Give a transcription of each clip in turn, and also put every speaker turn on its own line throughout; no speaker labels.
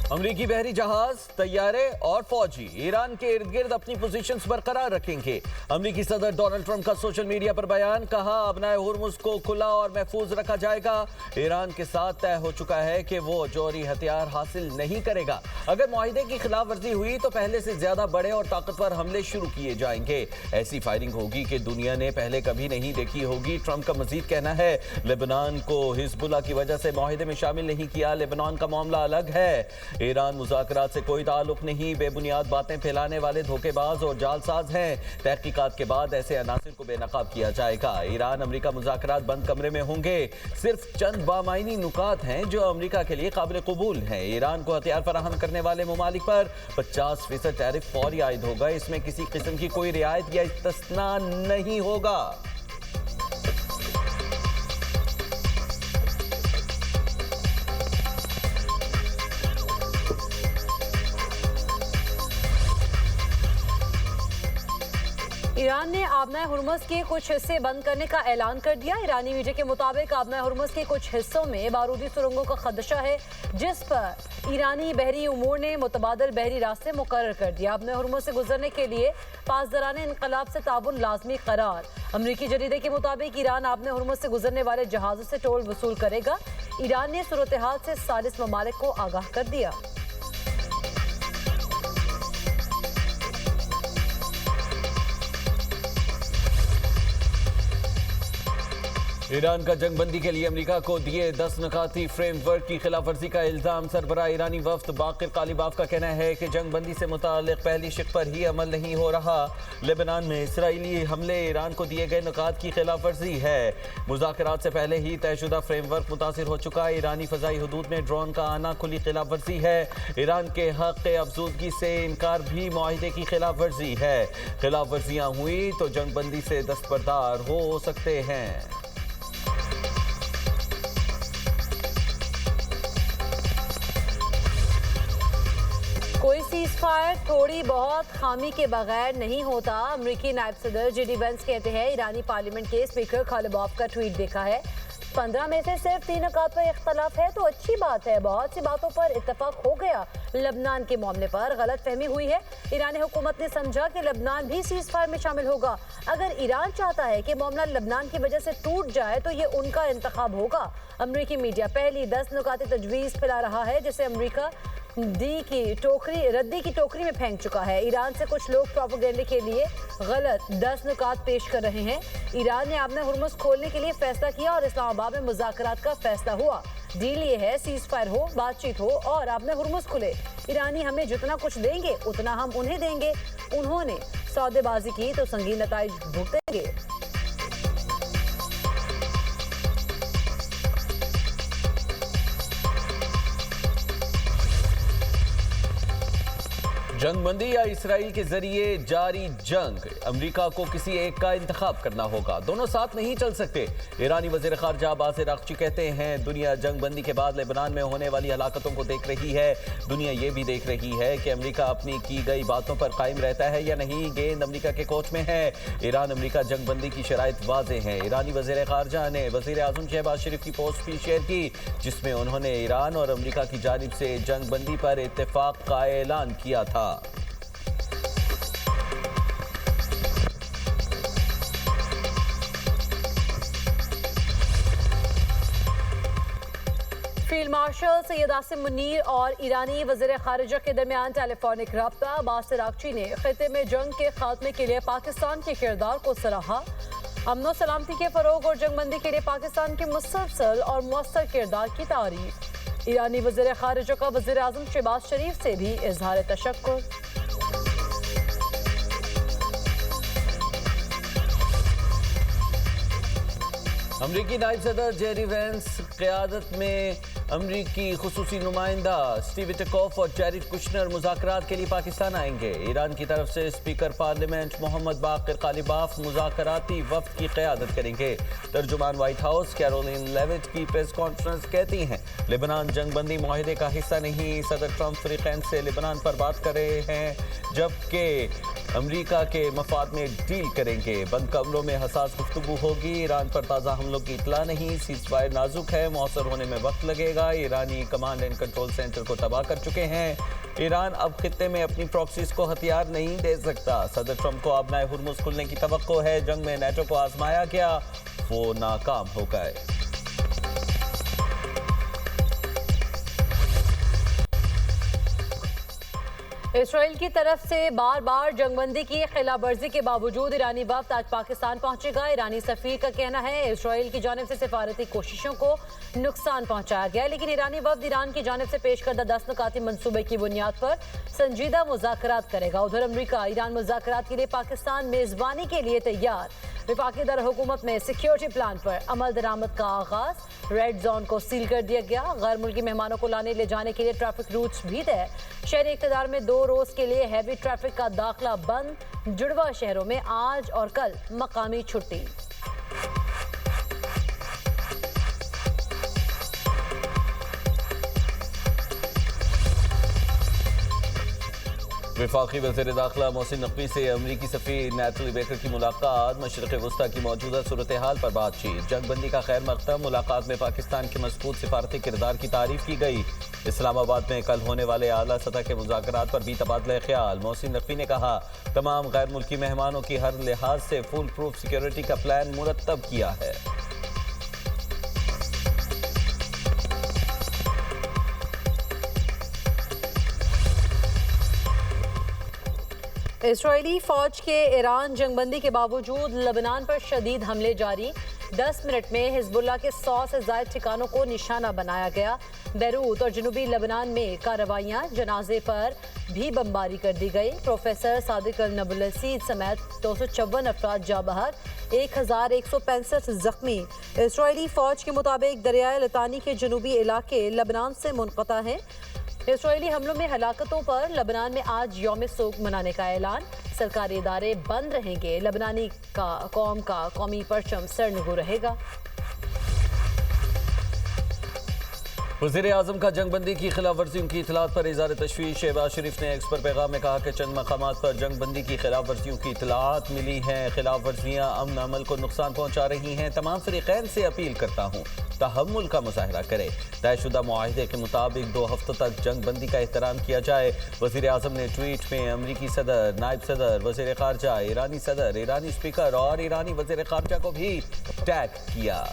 अमरीकी बहरी जहाज, तैयारे और फौजी ईरान के इर्द गिर्द अपनी पोजीशंस बरकरार रखेंगे। अमरीकी सदर डोनाल्ड ट्रंप का सोशल मीडिया पर बयान, कहा अपनाए हुर्मुज को खुला और महफूज रखा जाएगा। ईरान के साथ तय हो चुका है कि वो जौहरी हथियार हासिल नहीं करेगा। अगर मुआहिदे की खिलाफ वर्जी हुई तो पहले से ज्यादा बड़े और ताकतवर हमले शुरू किए जाएंगे। ऐसी फायरिंग होगी कि दुनिया ने पहले कभी नहीं देखी होगी। ट्रंप का मजीद कहना है, लेबनान को हिजबुल्लाह की वजह से मुआहिदे में शामिल नहीं किया। लेबनान का मामला अलग है। ईरान मुज़ाकरात से कोई ताल्लुक नहीं, बेबुनियाद बातें फैलाने वाले धोखेबाज और जालसाज हैं। तहकीकात के बाद ऐसे अनासिर को बेनकाब किया जाएगा। ईरान अमरीका मुज़ाकरात बंद कमरे में होंगे। सिर्फ चंद बामायनी नुकात हैं जो अमरीका के लिए काबिल कबूल हैं। ईरान को हथियार फराहम करने वाले ममालिक पर 50% टैरिफ फौरी आयद होगा। इसमें किसी किस्म की कोई रियायत या इस्तिस्ना नहीं होगा।
ईरान ने आबनाए हुर्मुज के कुछ हिस्से बंद करने का ऐलान कर दिया। ईरानी मीडिया के मुताबिक आबनाए हुर्मुज के कुछ हिस्सों में बारूदी सुरंगों का खदशा है, जिस पर ईरानी बहरी उमूर ने मुतबादल बहरी रास्ते मुकर्रर कर दिया। आबनाए हुर्मुज से गुजरने के लिए पासदारान इनकलाब से ताउन लाजमी करार। अमरीकी जरीदे के मुताबिक ईरान आबनाए हुर्मुज से गुजरने वाले जहाज़ों से टोल वसूल करेगा। ईरान ने सूरत हाल से 40 ममालिक को आगाह कर दिया।
ईरान का जंगबंदी के लिए अमेरिका को दिए 10 नकाती फ्रेमवर्क की खिलाफ वर्जी का इल्जाम। सरबराह ईरानी वफ्द बाकिर कालिबाफ का कहना है कि जंगबंदी से मुताल्लिक पहली शिक पर ही अमल नहीं हो रहा। लेबनान में इसराइली हमले ईरान को दिए गए नुकात की खिलाफ वर्जी है। मुज़ाकरात से पहले ही तयशुदा फ्रेमवर्क मुतासिर हो चुका है। ईरानी फ़ज़ाई हदूद में ड्रोन का आना खुली खिलाफ वर्जी है। ईरान के हक़ अफजूदगी से इनकार भी मुआहिदे की खिलाफ वर्जी है। खिलाफ वर्जियाँ हुई तो जंगबंदी से दस्तबरदार हो सकते हैं।
कोई सीज फायर थोड़ी बहुत खामी के बगैर नहीं होता। अमरीकी नायब सदर जेडी वेंस कहते हैं, ईरानी पार्लियामेंट के स्पीकर कालिबाफ का ट्वीट देखा है। 15 में से सिर्फ 3 नुकात पर इख्तलाफ है तो अच्छी बात है। बहुत सी बातों पर इत्तफाक हो गया। लबनान के मामले पर गलत फहमी हुई है। ईरानी हुकूमत ने समझा कि लबनान भी सीज फायर में शामिल होगा। अगर ईरान चाहता है कि मामला लबनान की वजह से टूट जाए तो ये उनका इंतखाब होगा। अमरीकी मीडिया पहली 10 नुकाती तजवीज़ फैला रहा है जिसे अमरीका रद्दी की टोकरी में फेंक चुका है। ईरान से कुछ लोग प्रोपेगेंडे के लिए गलत 10 नुकात पेश कर रहे हैं। ईरान ने आबनाए हुर्मुज खोलने के लिए फैसला किया और इस्लामाबाद में मुज़ाकरात का फैसला हुआ। डील ये है, सीज फायर हो, बातचीत हो और आबनाए हुर्मुज खुले। ईरानी हमें जितना कुछ देंगे उतना हम उन्हें देंगे। उन्होंने सौदेबाजी की तो संगीन नताइज भुगतेंगे।
जंगबंदी या इसराइल के जरिए जारी जंग, अमेरिका को किसी एक का इंतखाब करना होगा। दोनों साथ नहीं चल सकते। ईरानी वज़ीर ख़ारजा अब्बास अराग़ची कहते हैं, दुनिया जंगबंदी के बाद लेबनान में होने वाली हलाकतों को देख रही है। दुनिया ये भी देख रही है कि अमेरिका अपनी की गई बातों पर कायम रहता है या नहीं। गेंद अमेरिका के कोर्ट में है। ईरान अमेरिका जंगबंदी की शराइत वाज़ेह हैं। ईरानी वज़ीर ख़ारजा ने वज़ीर आज़म शहबाज शरीफ की पोस्ट भी शेयर की, जिसमें उन्होंने ईरान और अमेरिका की जानिब से जंगबंदी पर इत्तेफाक का ऐलान किया था।
फील्ड मार्शल सैयद आसिम मुनीर और ईरानी वज़ीर ख़ारिजा के दरमियान टेलीफोनिक रब्ता। अब्बास अराग़ची ने ख़ित्ते में जंग के खात्मे के लिए पाकिस्तान के किरदार को सराहा। अमन और सलामती के फ़रोग़ और जंगबंदी के लिए पाकिस्तान के मुसलसल और मुअस्सर किरदार की तारीफ। ईरानी वज़ीर ख़ारिजा का वज़ीर आज़म शहबाज शरीफ से भी इज़हार तशक्कुर।
अमरीकी नायब सदर जेडी वेंस क़यादत में अमरीकी खुसूसी नुमाइंदा स्टीव विटकॉफ और जैरेड कुशनर मुज़ाकरात के लिए पाकिस्तान आएंगे। ईरान की तरफ से स्पीकर पार्लियामेंट मोहम्मद बाकिर कालिबाफ मुज़ाकराती वफ़द की क़यादत करेंगे। तर्जुमान व्हाइट हाउस कैरोलिन लेविट की प्रेस कॉन्फ्रेंस कहती हैं, लेबनान जंगबंदी मुआहिदे का हिस्सा नहीं। सदर ट्रंप फ़रीक़ैन से लेबनान पर बात कर रहे हैं, जबकि अमरीका के मफाद में डील करेंगे। बंद कमरों में हसास गुफ्तगू होगी। ईरान पर ताज़ा हमलों की इतला नहीं। सीज़ फायर नाजुक है, मौसर होने में वक्त लगेगा। जाएगा। ईरानी कमांड एंड कंट्रोल सेंटर को तबाह कर चुके हैं। ईरान अब खित्ते में अपनी प्रॉक्सीज को हथियार नहीं दे सकता। सदर ट्रंप को अब नए हुर्मुज खुलने की तवक्को है। जंग में नेटो को आजमाया गया, वो नाकाम हो गए।
इसराइल की तरफ से बार बार जंगबंदी की खिलाफ वर्जी के बावजूद ईरानी वफ्द आज पाकिस्तान पहुंचेगा। ईरानी सफीर का कहना है इसराइल की जानिब से सिफारती कोशिशों को नुकसान पहुंचाया गया, लेकिन ईरानी वफ्द ईरान की जानिब से पेश करदा 10 नुकाती मंसूबे की बुनियाद पर संजीदा मुज़ाकरात करेगा। उधर अमरीका ईरान मुज़ाकरात के लिए पाकिस्तान मेजबानी के लिए तैयार। वफाकी दर हुकूमत में सिक्योरिटी प्लान पर अमल दरामद का आगाज। रेड जोन को सील कर दिया गया। गैर मुल्की मेहमानों को लाने ले जाने के लिए ट्रैफिक रूट्स भी तय। शहरी इक़्तिदार में 2 रोज के लिए हैवी ट्रैफिक का दाखिला बंद। जुड़वा शहरों में आज और कल मकामी छुट्टी।
वफाकी वज़ीर दाखिला मोहसिन नकवी से अमरीकी सफ़ीर नैथली बेकर की मुलाकात। मशरिक़ वस्ता की मौजूदा सूरत हाल पर बातचीत। जंगबंदी का खैर मकदम। मुलाकात में पाकिस्तान के मजबूत सिफारती किरदार की तारीफ की गई। इस्लामाबाद में कल होने वाले आला सतह के मुज़ाकरात पर भी तबादला ख्याल। मोहसिन नकवी ने कहा तमाम गैर मुल्की मेहमानों की हर लिहाज से फुल प्रूफ सिक्योरिटी का प्लान मुरतब किया है।
इसराइली फौज के ईरान जंगबंदी के बावजूद लबनान पर शदीद हमले जारी। 10 मिनट में हिजबुल्लाह के 100 से ज़ायद ठिकानों को निशाना बनाया गया। बैरूत और जनूबी लबनान में कार्रवाइयाँ। जनाजे पर भी बमबारी कर दी गई। प्रोफेसर सादिक अल नबुलसी समेत 254 अफराद जा बहक, 1165 जख्मी। इसराइली फौज के मुताबिक दरियाए लतानी के जनूबी इलाके लबनान से मुनक़ता हैं। इसराइली हमलों में हलाकतों पर लबनान में आज यौम सोग मनाने का ऐलान। सरकारी इदारे बंद रहेंगे। लबनानी कौम का कौमी परचम सरनगू रहेगा।
वज़ीर आज़म का जंगबंदी की खिलाफ वर्जियों की इतलात पर इज़हार तशवीश। शहबाज शरीफ ने एक्स पर पैगाम में कहा कि चंद मकामात पर जंगबंदी की खिलाफ वर्जियों की इतलात मिली हैं। खिलाफ वर्जियाँ अमन अमल को नुकसान पहुँचा रही हैं। तमाम फ़रीक़ैन से अपील करता हूँ तहम्मुल का मुज़ाहरा करे। तयशुदा मुआहिदे के मुताबिक 2 हफ्तों तक जंगबंदी का एहतराम किया जाए। वज़ीर आज़म ने ट्वीट में अमरीकी सदर, नायब सदर, वज़ीर ख़ारजा, ईरानी सदर, ईरानी स्पीकर और ईरानी वज़ीर ख़ारजा को भी टैग किया।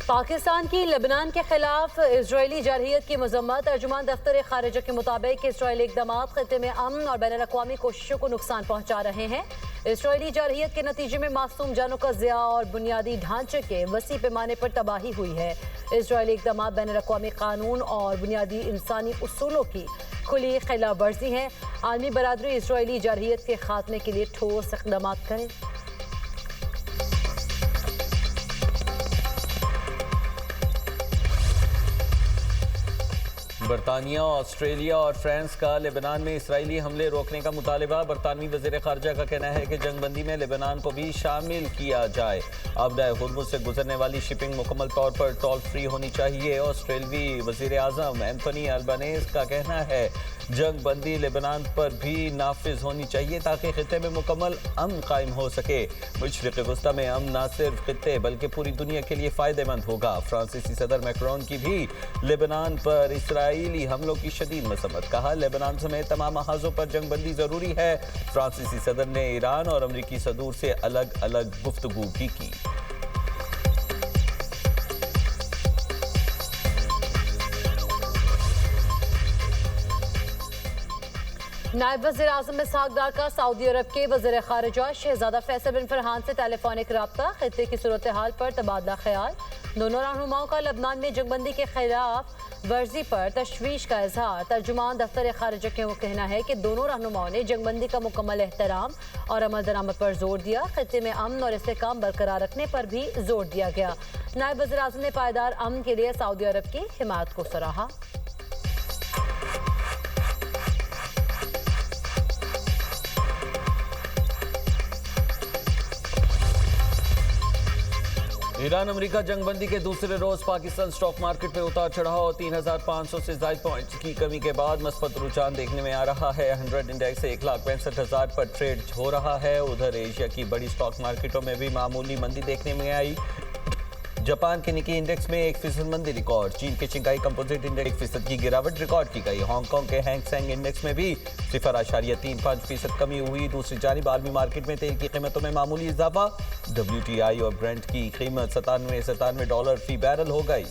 पाकिस्तान की लेबनान के खिलाफ इजरायली जारहियत की मजम्मत। तर्जुमान दफ्तर खारिजा के मुताबिक इसराइली इक़दाम खत्ते में अमन और बैन अल-अक़वामी कोशिशों को नुकसान पहुँचा रहे हैं। इसराइली जारहियत के नतीजे में मासूम जानों का ज़िया और बुनियादी ढांचे के वसी पैमाने पर तबाही हुई है। इसराइली इक़दाम बैन अल-अक़वामी कानून और बुनियादी इंसानी उसूलों की खुली खिलाफ वर्जी हैं। आलमी बरादरी इसराइली जारहियत के खात्मे के लिए ठोस इक़दाम करे।
बरतानिया, ऑस्ट्रेलिया और फ्रांस का लेबनान में इसराइली हमले रोकने का मुतालबा। बरतानवी वज़ीर ख़ारजा का कहना है कि जंगबंदी में लेबनान को भी शामिल किया जाए। अब हुर्मुज़ से गुजरने वाली शिपिंग मुकम्मल तौर पर टोल फ्री होनी चाहिए। ऑस्ट्रेलवी वज़ीर आज़म एंथोनी अल्बानीज़ का कहना है जंगबंदी लेबनान पर भी नाफिज होनी चाहिए ताकि खित्ते में मुकम्मल अमन कायम हो सके। मशरिक़ वस्ता में अमन न सिर्फ खित्ते बल्कि पूरी दुनिया के लिए फ़ायदेमंद होगा। फ्रांसीसी सदर मैक्रोन की भी लेबनान पर इसराइली हमलों की शदीद मसम्मत। कहा लेबनान समेत तमाम महाजों पर जंगबंदी ज़रूरी है। फ्रांसीसी सदर ने ईरान और अमरीकी सदूर से अलग अलग गुफ्तगू भी की।
नायब वज़ीर आज़म इसहाक़ डार का सऊदी अरब के वज़ीर ख़ारिजा शहज़ादा फैसल बिन फरहान से टेलीफोनिक रब्ता। खित्ते की सूरत हाल पर तबादला ख्याल। दोनों रहनुमाओं का लबनान में जंगबंदी के खिलाफ वर्जी पर तशवीश का इजहार। तर्जुमान दफ्तर ख़ारिजा का कहना है कि दोनों रहनुमाओं ने जंगबंदी का मुकम्मल एहतराम और अमल दरामद पर जोर दिया। खित्ते में अमन और इस्तेहकाम बरकरार रखने पर भी जोर दिया गया। नायब वज़ीर आज़म ने पायदार अमन के लिए सऊदी अरब की हिमायत को सराहा।
ईरान अमेरिका जंगबंदी के दूसरे रोज पाकिस्तान स्टॉक मार्केट में उतार चढ़ाव 3,500 से ज्यादा पॉइंट्स की कमी के बाद मस्बत रुझान देखने में आ रहा है। 100 इंडेक्स 1,65,000 पर ट्रेड हो रहा है। उधर एशिया की बड़ी स्टॉक मार्केटों में भी मामूली मंदी देखने में आई। जापान के निकी इंडेक्स में 1% मंदी रिकॉर्ड। चीन के शिंघाई कंपोजिट इंडेक्स 1% की गिरावट रिकॉर्ड की गई। हांगकांग के हैंग सेंग इंडेक्स में भी 0.35% कमी हुई। दूसरी जानिब आलमी मार्केट में तेल की कीमतों में मामूली इजाफा। WTI और ब्रेंट की कीमत $97 फी बैरल हो गई।